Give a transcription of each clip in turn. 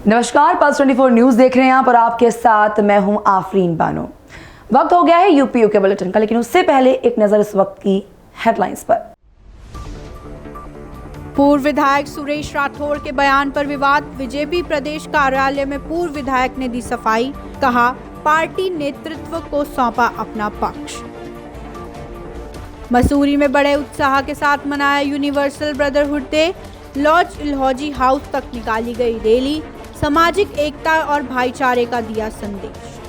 नमस्कार, pulse 24 news देख रहे हैं आप और आपके साथ मैं हूं आफरीन बानो। वक्त हो गया है यूपीयू के बुलेटिन का, लेकिन उससे पहले एक नजर इस वक्त की हेडलाइंस पर। पूर्व विधायक सुरेश राठौड़ के बयान पर विवाद। बीजेपी प्रदेश कार्यालय में पूर्व विधायक ने दी सफाई, कहा पार्टी नेतृत्व को सौंपा अपना पक्ष। मसूरी में बड़े उत्साह के साथ मनाया यूनिवर्सल ब्रदरहुड डे। लॉज इलहौजी हाउस तक निकाली गई रैली, सामाजिक एकता और भाईचारे का दिया संदेश।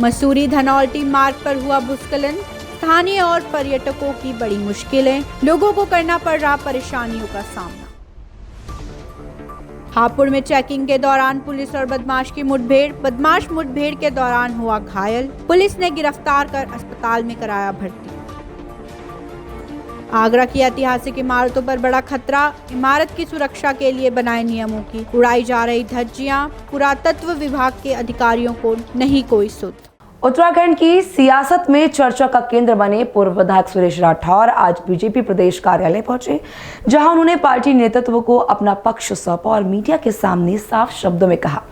मसूरी धनौल्टी मार्ग पर हुआ भूस्खलन, स्थानीय और पर्यटकों की बड़ी मुश्किलें, लोगों को करना पड़ रहा परेशानियों का सामना। हापुड़ में चेकिंग के दौरान पुलिस और बदमाश की मुठभेड़, बदमाश मुठभेड़ के दौरान हुआ घायल, पुलिस ने गिरफ्तार कर अस्पताल में कराया भर्ती। आगरा की ऐतिहासिक इमारतों पर बड़ा खतरा, इमारत की सुरक्षा के लिए बनाए नियमों की उड़ाई जा रही धज्जियां, पुरातत्व विभाग के अधिकारियों को नहीं कोई सुध। उत्तराखंड की सियासत में चर्चा का केंद्र बने पूर्व विधायक सुरेश राठौर आज बीजेपी प्रदेश कार्यालय पहुंचे, जहां उन्होंने पार्टी नेतृत्व को अपना पक्ष सौंपा और मीडिया के सामने साफ शब्दों में कहा,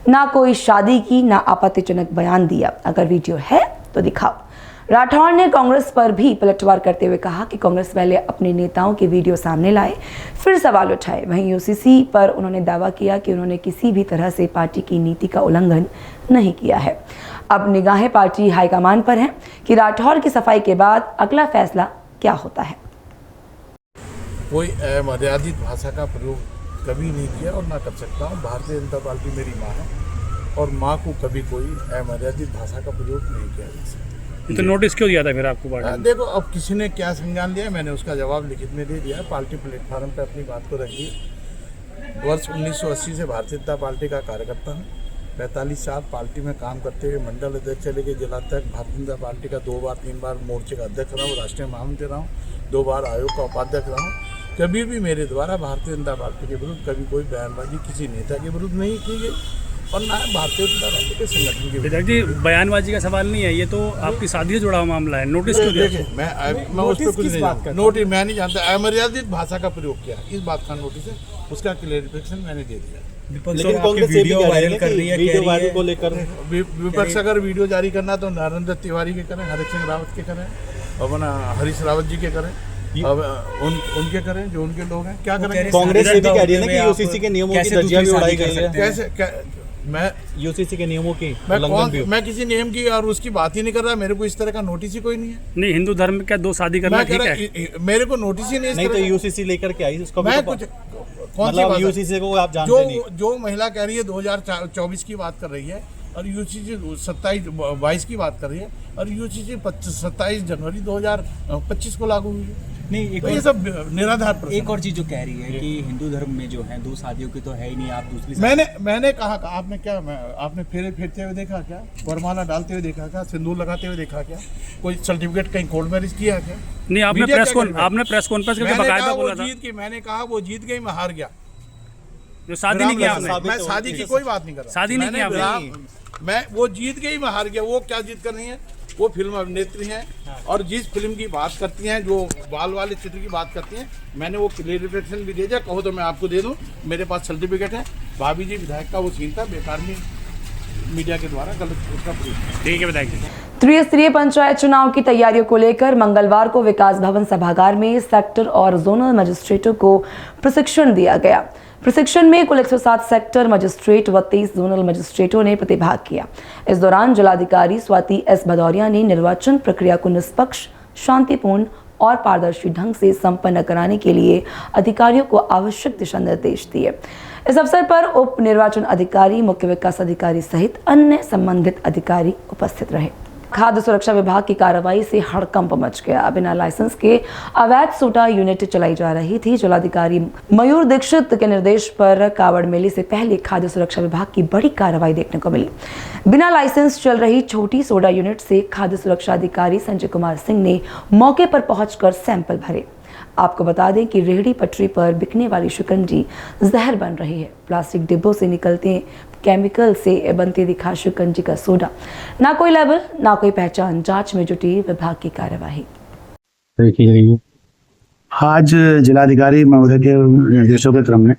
ना कोई शादी की ना आपत्तिजनक बयान दिया, अगर वीडियो है तो दिखाओ। राठौर ने कांग्रेस पर भी पलटवार करते हुए कहा कि कांग्रेस पहले अपने नेताओं के वीडियो सामने लाए, फिर सवाल उठाए। वहीं यूसीसी पर उन्होंने दावा किया कि उन्होंने किसी भी तरह से पार्टी की नीति का उल्लंघन नहीं किया है। अब निगाहें पार्टी हाईकमान पर हैं कि राठौर की सफाई के बाद अगला फैसला क्या होता है। कोई अमर्यादित भाषा का प्रयोग कभी नहीं किया और ना कर सकता हूँ। भारतीय जनता पार्टी मेरी माँ है और माँ को कभी कोई अमर्यादित भाषा का प्रयोग नहीं किया। तो नोटिस क्यों दिया था फिर आपको पार्टी? देखो, अब किसी ने क्या संज्ञान लिया, मैंने उसका जवाब लिखित में दे दिया। पार्टी प्लेटफार्म पे अपनी बात को रखी। वर्ष 1980 से भारतीय जनता पार्टी का कार्यकर्ता हूँ। 45 साल पार्टी में काम करते हुए मंडल अध्यक्ष से लेकर जिलाध्यक्ष, भारतीय जनता पार्टी का 2 बार 3 बार मोर्चे का अध्यक्ष रहा हूँ, राष्ट्रीय महामंत्री रहा हूँ, 2 बार आयोग का उपाध्यक्ष रहा हूँ। कभी भी मेरे द्वारा भारतीय जनता पार्टी के विरुद्ध कभी कोई बयानबाजी किसी नेता के विरुद्ध नहीं की गई और ना भारतीय जनता पार्टी के संगठन के विरुद्ध। जी, बयानबाजी का सवाल नहीं है, ये तो आपकी शादी से जुड़ा हुआ मामला है। नोटिस क्यों दिया? मैं उस पर कुछ नहीं जानता। नोटिस मैं नहीं जानता। अमर्यादित भाषा का प्रयोग किया, इस बात का नोटिस है, उसका क्लेरिफिकेशन मैंने दे दिया। लेकिन कांग्रेस वीडियो वायरल कर रही है, वीडियो वायरल को लेकर विपक्ष अगर वीडियो जारी करना तो नरेंद्र तिवारी के करें, हरीश सिंह रावत के करें, अपना हरीश रावत जी के करें, अब उनके करें जो उनके लोग हैं। क्या करें? कांग्रेस ये भी कह रही है ना कि यूसीसी के नियमों की धज्जियां भी उड़ाई गई है। कैसे? मैं यूसीसी के नियमों की मैं किसी नियम की और उसकी बात ही नहीं कर रहा। मेरे को इस तरह का नोटिस ही कोई नहीं है। नहीं, हिंदू धर्म में क्या 2 शादी करना ठीक है? मेरे को नोटिस ही नहीं। तो यूसीसी लेकर के आई इसको। मैं कुछ कौन सी बात? यूसीसी को आप जानते नहीं। जो महिला कह रही है 2024 की बात कर रही है और यूसीसी 27-22 की बात कर रही है और यूसीसी 27 जनवरी 2025 को लागू हुई है। नहीं, एक तो ये सब निराधार। एक और चीज जो कह रही है कि हिंदू धर्म में जो है 2 शादियों की तो है ही नहीं, आप दूसरी। मैंने कहा आपने क्या, आपने फेरे फेरते हुए देखा क्या? वरमाला डालते हुए देखा क्या? सिंदूर लगाते हुए देखा क्या? कोई सर्टिफिकेट कहीं कोर्ट मैरिज किया क्या? नहीं, आपने प्रेस कॉन्फ्रेंस करके बकायदा बोला था। मैंने कहा वो जीत गई, मैं हार गया। जो शादी नहीं किया आपने? मैं शादी की कोई बात नहीं कर रहा। शादी नहीं किया आपने? मैं वो जीत गई, मैं हार गया। वो क्या जीत कर रही है? वो फिल्म अभिनेत्री हैं और जिस फिल्म की बात करती हैं, जो बाल वाले चित्र की बात करती हैं, मैंने वो क्लेरिफिकेशन भी दे दिया। कहो तो मैं आपको दे दूं, मेरे पास सर्टिफिकेट है। भाभी जी विधायक का वो सीन था, बेकार में मीडिया के द्वारा गलत उसका प्रयोग। ठीक है विधायक जी। त्रिस्तरीय पंचायत चुनाव की तैयारियों को लेकर मंगलवार को विकास भवन सभागार में सेक्टर और जोनल मजिस्ट्रेटों को प्रशिक्षण दिया गया। प्रशिक्षण में कुल 107 सेक्टर मजिस्ट्रेट व 23 जोनल मजिस्ट्रेटों ने प्रतिभाग किया। इस दौरान जिलाधिकारी स्वाति एस भदौरिया ने निर्वाचन प्रक्रिया को निष्पक्ष, शांतिपूर्ण और पारदर्शी ढंग से संपन्न कराने के लिए अधिकारियों को आवश्यक दिशा निर्देश दिए। इस अवसर पर उप निर्वाचन अधिकारी, मुख्य विकास अधिकारी सहित अन्य संबंधित अधिकारी उपस्थित रहे। खाद्य सुरक्षा विभाग की कार्रवाई से हड़कंप मच गया। बिना लाइसेंस के अवैध सोडा यूनिट चलाई जा रही थी। जिलाधिकारी मयूर दीक्षित के निर्देश पर कावड़ मेले से पहले खाद्य सुरक्षा विभाग की बड़ी कार्रवाई देखने को मिली। बिना लाइसेंस चल रही छोटी सोडा यूनिट से खाद्य सुरक्षा अधिकारी संजय कुमार सिंह ने मौके पर पहुंचकर सैंपल भरे। आपको बता दें कि रेहड़ी पटरी पर बिकने वाली शिकंजी जहर बन रही है। प्लास्टिक डिब्बों से निकलते केमिकल से बनती दिखा शिकंजी का सोडा, ना कोई लेबल ना कोई पहचान। जांच में जुटी विभाग की कार्यवाही। आज जिलाधिकारी महोदय के निर्देशों के क्रम में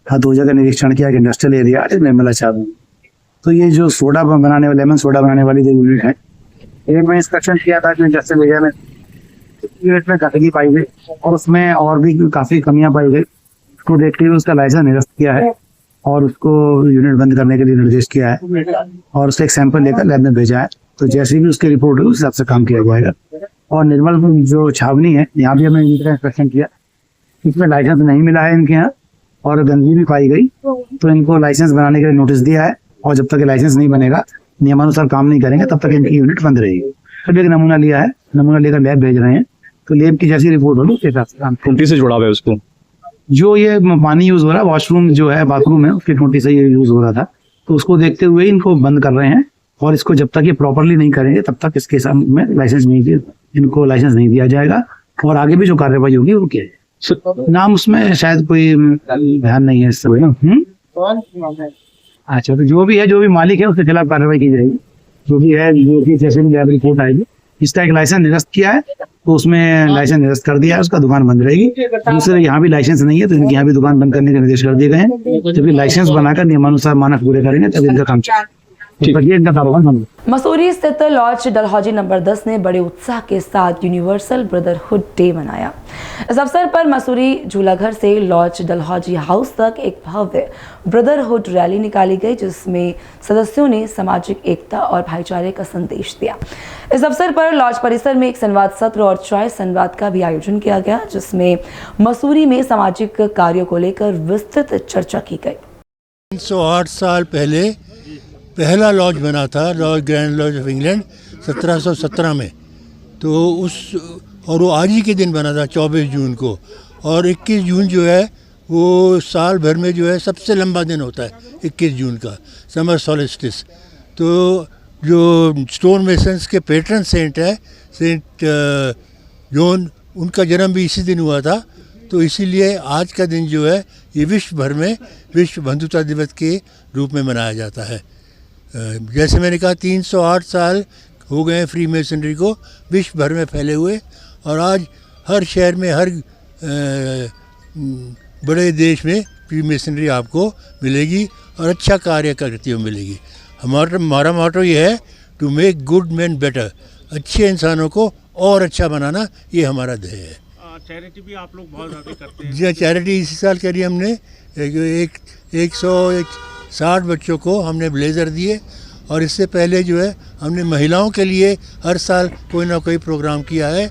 हथौजा का निरीक्षण किया कि इंडस्ट्रियल एरिया निर्मला चावल। तो ये जो सोडा बनाने वाले लेमन सोडा बनाने वाली जो यूनिट है, एक मैं इंस्पेक्शन किया था जो इंडस्ट्रियल एरिया में यूनिट में गंदगी पाई गई और उसमें और भी काफ़ी कमियां पाई गई। उसको देखते हुए उसका लाइसेंस निरस्त किया है और उसको यूनिट बंद करने के लिए निर्देश किया है और उसका एक सैंपल लेकर लैब में भेजा है। तो जैसे भी उसकी रिपोर्ट होगी उस हिसाब से काम किया जाएगा। और निर्मल जो छावनी है, यहाँ भी हमने यूनिट का इंस्पेक्शन किया, इसमें लाइसेंस नहीं मिला है इनके यहाँ और गंदगी भी पाई गई, तो इनको लाइसेंस बनाने के लिए नोटिस दिया है और जब तक ये लाइसेंस नहीं बनेगा, नियमानुसार काम नहीं करेंगे, तब तक इनकी यूनिट बंद रहेगी। फिर एक नमूना लिया है, नमूना लेकर लैब भेज रहे हैं, तो लैब की जैसी रिपोर्ट होगी उसके हिसाब से काम। टूटी से जुड़ा हुआ है उसको, जो ये पानी यूज हो रहा है, वॉशरूम जो है बाथरूम है उसकी टूटी से ये यूज हो रहा था, तो उसको देखते हुए इनको बंद कर रहे हैं और इसको जब तक ये प्रॉपरली नहीं करेंगे तब तक इसके में लाइसेंस नहीं, इनको लाइसेंस नहीं दिया जाएगा और आगे भी जो कार्रवाई होगी वो किया जाएगा। नाम उसमें शायद कोई ध्यान नहीं है इस समय ना। अच्छा, तो जो भी है, जो भी मालिक है उसके खिलाफ कार्रवाई की जाएगी, जो भी है, जो भी जैसे भी लैब रिपोर्ट आएगी। इसका एक लाइसेंस निरस्त किया है तो उसमें लाइसेंस निरस्त कर दिया है, उसका दुकान बंद रहेगी। दूसरे यहाँ भी लाइसेंस नहीं है तो इनके यहाँ भी दुकान बंद करने के निर्देश कर दिए गए हैं। जब लाइसेंस बनाकर नियमानुसार मानक पूरे करेंगे तब इनका काम मसूरी स्थित लॉज डलहौजी नंबर 10 ने बड़े उत्साह के साथ यूनिवर्सल ब्रदरहुड डे मनाया। इस अवसर पर मसूरी झूलाघर से लॉज डलहौजी हाउस तक एक भव्य ब्रदरहुड रैली निकाली गई, जिसमें सदस्यों ने सामाजिक एकता और भाईचारे का संदेश दिया। इस अवसर पर लॉज परिसर में एक संवाद सत्र और चाय संवाद का भी आयोजन किया गया, जिसमें मसूरी में सामाजिक कार्यों को लेकर विस्तृत चर्चा की गई। 308 साल पहले पहला लॉज बना था, lodge grand lodge of England 1717 में, तो और वो आज ही के दिन बना था 24 जून को। और 21 जून जो है वो साल भर में जो है सबसे लंबा दिन होता है 21 जून का, समर सॉलिस्टिस। तो जो स्टोन मेसन्स के पेट्रन सेंट है, सेंट जॉन, उनका जन्म भी इसी दिन हुआ था। तो इसीलिए आज का दिन जो है ये विश्व भर में विश्व बंधुता दिवस के रूप में मनाया जाता है। जैसे मैंने कहा 308 साल हो गए फ्री मेसनरी को विश्व भर में फैले हुए, और आज हर शहर में, हर बड़े देश में फ्री मेसनरी आपको मिलेगी और अच्छा कार्य करती हुई मिलेगी। हमारा मोटो ये है to make good man better, अच्छे इंसानों को और अच्छा बनाना, ये हमारा ध्येय है। चैरिटी भी आप लोग बहुत ज़्यादा करते हैं। जी, चैरिटी इसी साल करी हमने 160 बच्चों को हमने ब्लेज़र दिए, और इससे पहले जो है हमने महिलाओं के लिए हर साल कोई ना कोई प्रोग्राम किया है,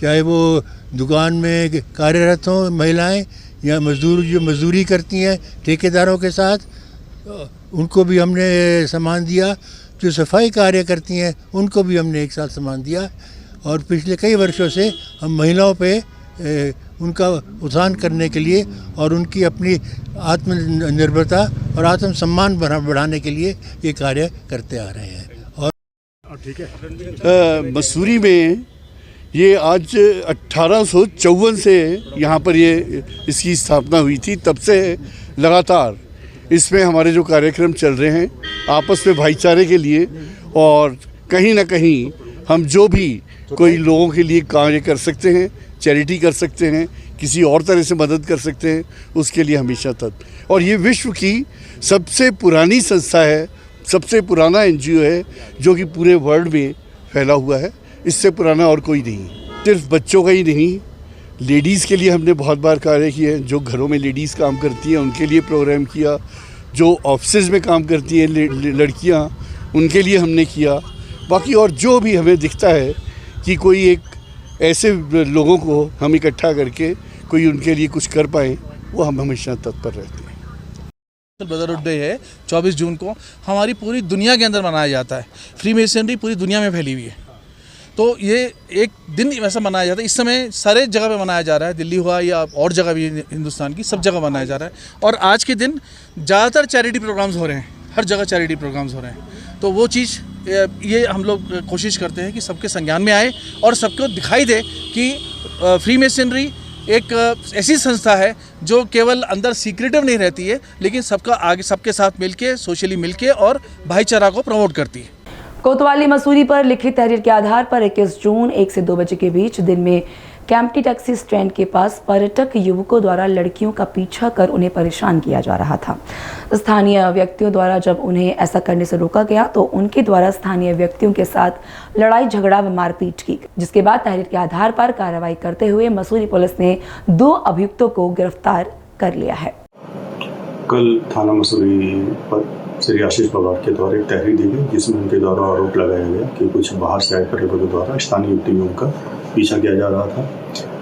चाहे वो दुकान में कार्यरत हों महिलाएं या मजदूरी करती हैं ठेकेदारों के साथ, उनको भी हमने सम्मान दिया। जो सफाई कार्य करती हैं उनको भी हमने एक साल सम्मान दिया, और पिछले कई वर्षों से हम महिलाओं पे उनका उत्थान करने के लिए और उनकी अपनी आत्मनिर्भरता और आत्मसम्मान बढ़ाने के लिए ये कार्य करते आ रहे हैं। और ठीक है, मसूरी में ये आज 1854 से यहाँ पर ये इसकी स्थापना हुई थी, तब से लगातार इसमें हमारे जो कार्यक्रम चल रहे हैं आपस में भाईचारे के लिए, और कहीं ना कहीं हम जो भी कोई लोगों के लिए कार्य कर सकते हैं, चैरिटी कर सकते हैं, किसी और तरह से मदद कर सकते हैं, उसके लिए हमेशा तत्पर। और ये विश्व की सबसे पुरानी संस्था है, सबसे पुराना NGO है जो कि पूरे वर्ल्ड में फैला हुआ है, इससे पुराना और कोई नहीं। सिर्फ बच्चों का ही नहीं, लेडीज़ के लिए हमने बहुत बार कार्य किए हैं। जो घरों में लेडीज़ काम करती हैं उनके लिए प्रोग्राम किया, जो ऑफिस में काम करती हैं लड़कियां, उनके लिए हमने किया। बाकी और जो भी हमें दिखता है कि कोई एक ऐसे लोगों को हम इकट्ठा करके कोई उनके लिए कुछ कर पाएँ, वो हम हमेशा तत्पर रहते हैं। ब्रदरहुड डे है 24 जून को, हमारी पूरी दुनिया के अंदर मनाया जाता है। फ्री मेसनरी पूरी दुनिया में फैली हुई है, तो ये एक दिन वैसा मनाया जाता है। इस समय सारे जगह पे मनाया जा रहा है, दिल्ली हुआ या और जगह भी हिंदुस्तान की सब जगह मनाया जा रहा है। और आज के दिन ज़्यादातर चैरिटी प्रोग्राम्स हो रहे हैं, हर जगह चैरिटी प्रोग्राम्स हो रहे हैं। तो वो चीज़ ये हम लोग कोशिश करते हैं कि सबके संज्ञान में आए और सबको दिखाई दे कि फ्री मेसनरी एक ऐसी संस्था है जो केवल अंदर सीक्रेटिव नहीं रहती है, लेकिन सबका आगे सबके साथ मिलके, सोशली मिलके और भाईचारा को प्रमोट करती है। कोतवाली मसूरी पर लिखित तहरीर के आधार पर 21 जून 1 से 2 बजे के बीच दिन में कैंपटी टैक्सी स्टैंड के पास पर्यटक युवकों द्वारा लड़कियों का पीछा कर उन्हें परेशान किया जा रहा था। स्थानीय व्यक्तियों द्वारा जब उन्हें ऐसा करने से रोका गया तो उनके द्वारा स्थानीय व्यक्तियों के साथ लड़ाई झगड़ा व मारपीट की, जिसके बाद तहरीर के आधार पर कार्रवाई करते हुए मसूरी पुलिस ने 2 अभियुक्तों को गिरफ्तार कर लिया है। कल थाना मसूरी पर श्री आशीष पवार के द्वारा एक तहरीर दी गई, जिसमें उनके द्वारा आरोप लगाया गया कि कुछ बाहर से आए पर्यटकों के द्वारा स्थानीय युवतियों का पीछा किया जा रहा था।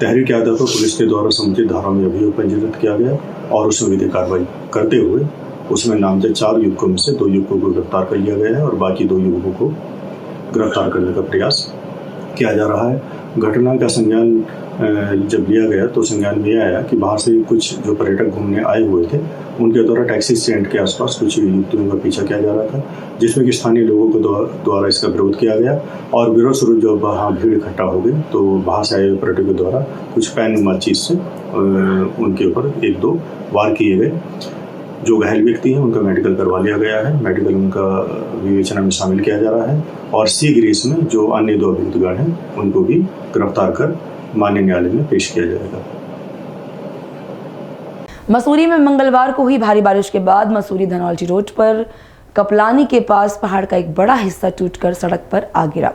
तहरीर के आधार पर पुलिस के द्वारा समुचित धाराओं में अभियोग पंजीकृत किया गया और उसमें विधिक कार्रवाई करते हुए उसमें नामजद 4 युवकों में से 2 युवकों को गिरफ्तार कर लिया गया है और बाकी 2 युवकों को गिरफ्तार करने का प्रयास किया जा रहा है। घटना का संज्ञान जब लिया गया तो संज्ञान में आया कि बाहर से कुछ जो पर्यटक घूमने आए हुए थे उनके द्वारा टैक्सी स्टैंड के आसपास कुछ युवतियों का पीछा किया जा रहा था, जिसमें कि स्थानीय लोगों को द्वारा इसका विरोध किया गया और विरोध स्वरूप जब वहाँ भीड़ इकट्ठा हो गई तो बाहर से आए हुए पर्यटकों द्वारा कुछ पैन चीज से उनके ऊपर 1-2 वार किए गए। जो घायल व्यक्ति हैं उनका मेडिकल करवा लिया गया है, मेडिकल उनका विवेचना में शामिल किया जा रहा है और शीघ्र इसमें जो अन्य 2 अभियुक्तगण हैं उनको भी गिरफ्तार कर माननीय न्यायालय में पेश किया जाएगा। मसूरी में मंगलवार को हुई भारी बारिश के बाद मसूरी धनौल्टी रोड पर कपलानी के पास पहाड़ का एक बड़ा हिस्सा टूटकर सड़क पर आ गिरा,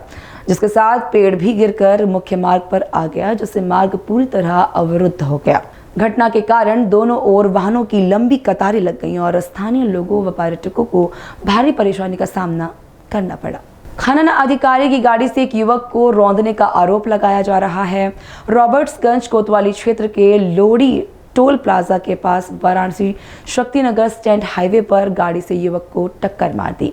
जिसके साथ पेड़ भी गिरकर मुख्य मार्ग पर आ गया, जिससे मार्ग पूरी तरह अवरुद्ध हो गया। घटना के कारण दोनों ओर वाहनों की लंबी कतारें लग गईं और स्थानीय लोगों व पर्यटकों को भारी परेशानी का सामना करना पड़ा। खनन अधिकारी की गाड़ी से एक युवक को रौंदने का आरोप लगाया जा रहा है। रॉबर्ट्सगंज कोतवाली क्षेत्र के लोड़ी टोल प्लाजा के पास वाराणसी शक्तिनगर स्टैंड हाईवे पर गाड़ी से युवक को टक्कर मार दी,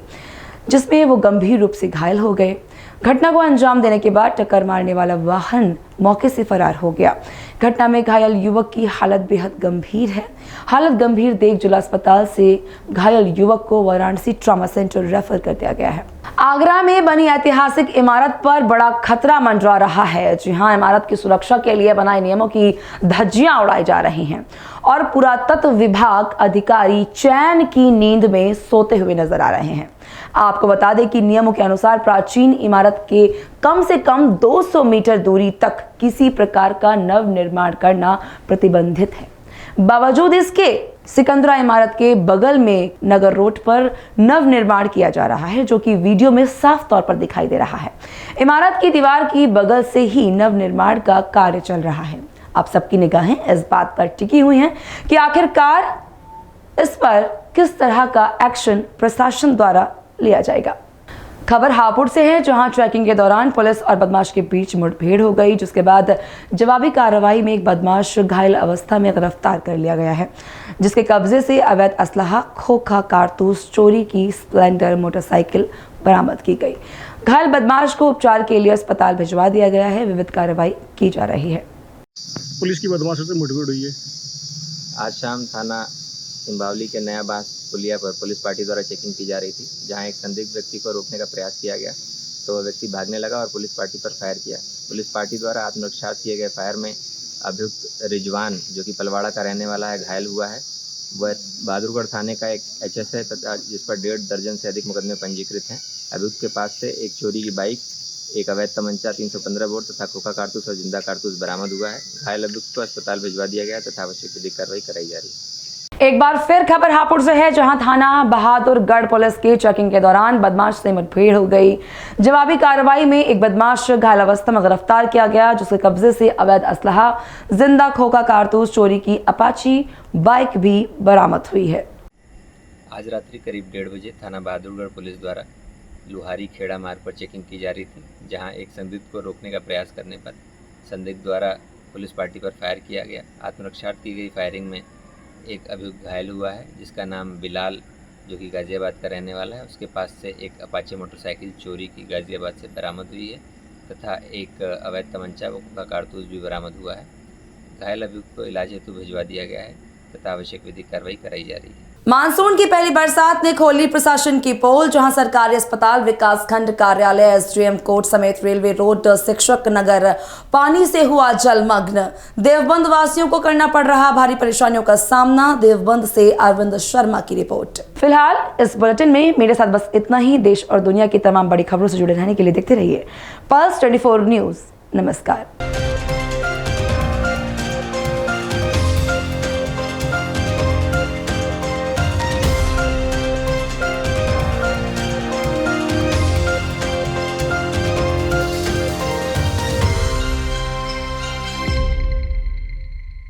जिसमें वो गंभीर रूप से घायल हो गए। घटना को अंजाम देने के बाद टक्कर मारने वाला वाहन मौके से फरार हो गया। घटना में घायल युवक की हालत बेहद गंभीर है। हालत गंभीर देख जिला अस्पताल से घायल युवक को वाराणसी ट्रॉमा सेंटर रेफर कर दिया गया है। आगरा में बनी ऐतिहासिक इमारत पर बड़ा खतरा मंडरा रहा है। जी हां, इमारत की सुरक्षा के लिए बनाए नियमों की धज्जियां उड़ाई जा रही हैं और पुरातत्व विभाग अधिकारी चैन की नींद में सोते हुए नजर आ रहे हैं। आपको बता दें कि नियमों के अनुसार प्राचीन इमारत के कम से कम 200 मीटर दूरी तक किसी प्रकार का नव निर्माण करना प्रतिबंधित है। बावजूद इसके सिकंदरा इमारत के बगल में नगर रोड पर नव निर्माण किया जा रहा है, जो कि वीडियो में साफ तौर पर दिखाई दे रहा है। इमारत की दीवार की बगल से ही नव निर्माण का कार्य चल रहा है। आप सबकी निगाहें इस बात पर टिकी हुई हैं कि आखिरकार इस पर किस तरह का एक्शन प्रशासन द्वारा लिया जाएगा। खबर हापुड़ से है, जहां ट्रैकिंग के दौरान पुलिस और बदमाश के बीच मुठभेड़ हो गई, जिसके बाद जवाबी कार्रवाई में एक बदमाश घायल अवस्था में गिरफ्तार कर लिया गया है, जिसके कब्जे से अवैध असलहा, खोखा, कारतूस, चोरी की स्प्लेंडर मोटरसाइकिल बरामद की गई। घायल बदमाश को उपचार के लिए अस्पताल भिजवा दिया गया है। विविध कार्रवाई की जा रही है। पुलिस की बदमाशों से मुठभेड़ हुई है। आज शाम थाना सिंबावली के नया बांस पुलिया पर पुलिस पार्टी द्वारा चेकिंग की जा रही थी, जहां एक संदिग्ध व्यक्ति को रोकने का प्रयास किया गया तो वह व्यक्ति भागने लगा और पुलिस पार्टी पर फायर किया। पुलिस पार्टी द्वारा आत्मरक्षा किए गए फायर में अभियुक्त रिजवान, जो कि पलवाड़ा का रहने वाला है, घायल हुआ है। वह बहादुरगढ़ थाने का एक एचएस है तथा जिस पर 1.5 दर्जन से अधिक मुकदमे पंजीकृत हैं। अभियुक्त के पास से एक चोरी की बाइक, एक अवैध तमंचा 315 बोर तथा खोखा कारतूस और जिंदा कारतूस बरामद हुआ है। घायल अभियुक्त को अस्पताल भिजवा दिया गया तथा आवश्यक विधिक कार्रवाई कराई जा रही है। एक बार फिर खबर हापुड़ से है, जहां थाना बहादुरगढ़ पुलिस की चेकिंग के दौरान बदमाश से मुठभेड़ हो गई। जवाबी कार्रवाई में एक बदमाश घायल अवस्था में गिरफ्तार किया गया, जिसके कब्जे से अवैध असलहा, जिंदा खोखा कारतूस, चोरी की अपाची बाइक भी बरामद हुई है। आज रात्रि करीब 1:30 बजे थाना बहादुरगढ़ पुलिस द्वारा लुहारी खेड़ा मार्ग पर चेकिंग की जा रही थी, जहां एक संदिग्ध को रोकने का प्रयास करने पर संदिग्ध द्वारा पुलिस पार्टी पर फायर किया गया। आत्मरक्षा की गई फायरिंग में एक अभियुक्त घायल हुआ है, जिसका नाम बिलाल, जो कि गाजियाबाद का रहने वाला है। उसके पास से एक अपाचे मोटरसाइकिल चोरी की गाजियाबाद से बरामद हुई है तथा एक अवैध तमंचा व का कारतूस भी बरामद हुआ है। घायल अभियुक्त को इलाज हेतु भिजवा दिया गया है तथा आवश्यक विधिक कार्रवाई कराई जा रही है। मानसून की पहली बरसात ने खोली प्रशासन की पोल, जहां सरकारी अस्पताल, विकासखंड कार्यालय, एसडीएम कोर्ट समेत रेलवे रोड, शिक्षक नगर पानी से हुआ जलमग्न। देवबंद वासियों को करना पड़ रहा भारी परेशानियों का सामना। देवबंद से अरविंद शर्मा की रिपोर्ट। फिलहाल इस बुलेटिन में मेरे साथ बस इतना ही। देश और दुनिया की तमाम बड़ी खबरों से जुड़े रहने के लिए देखते रहिए पल्स 24 न्यूज। नमस्कार।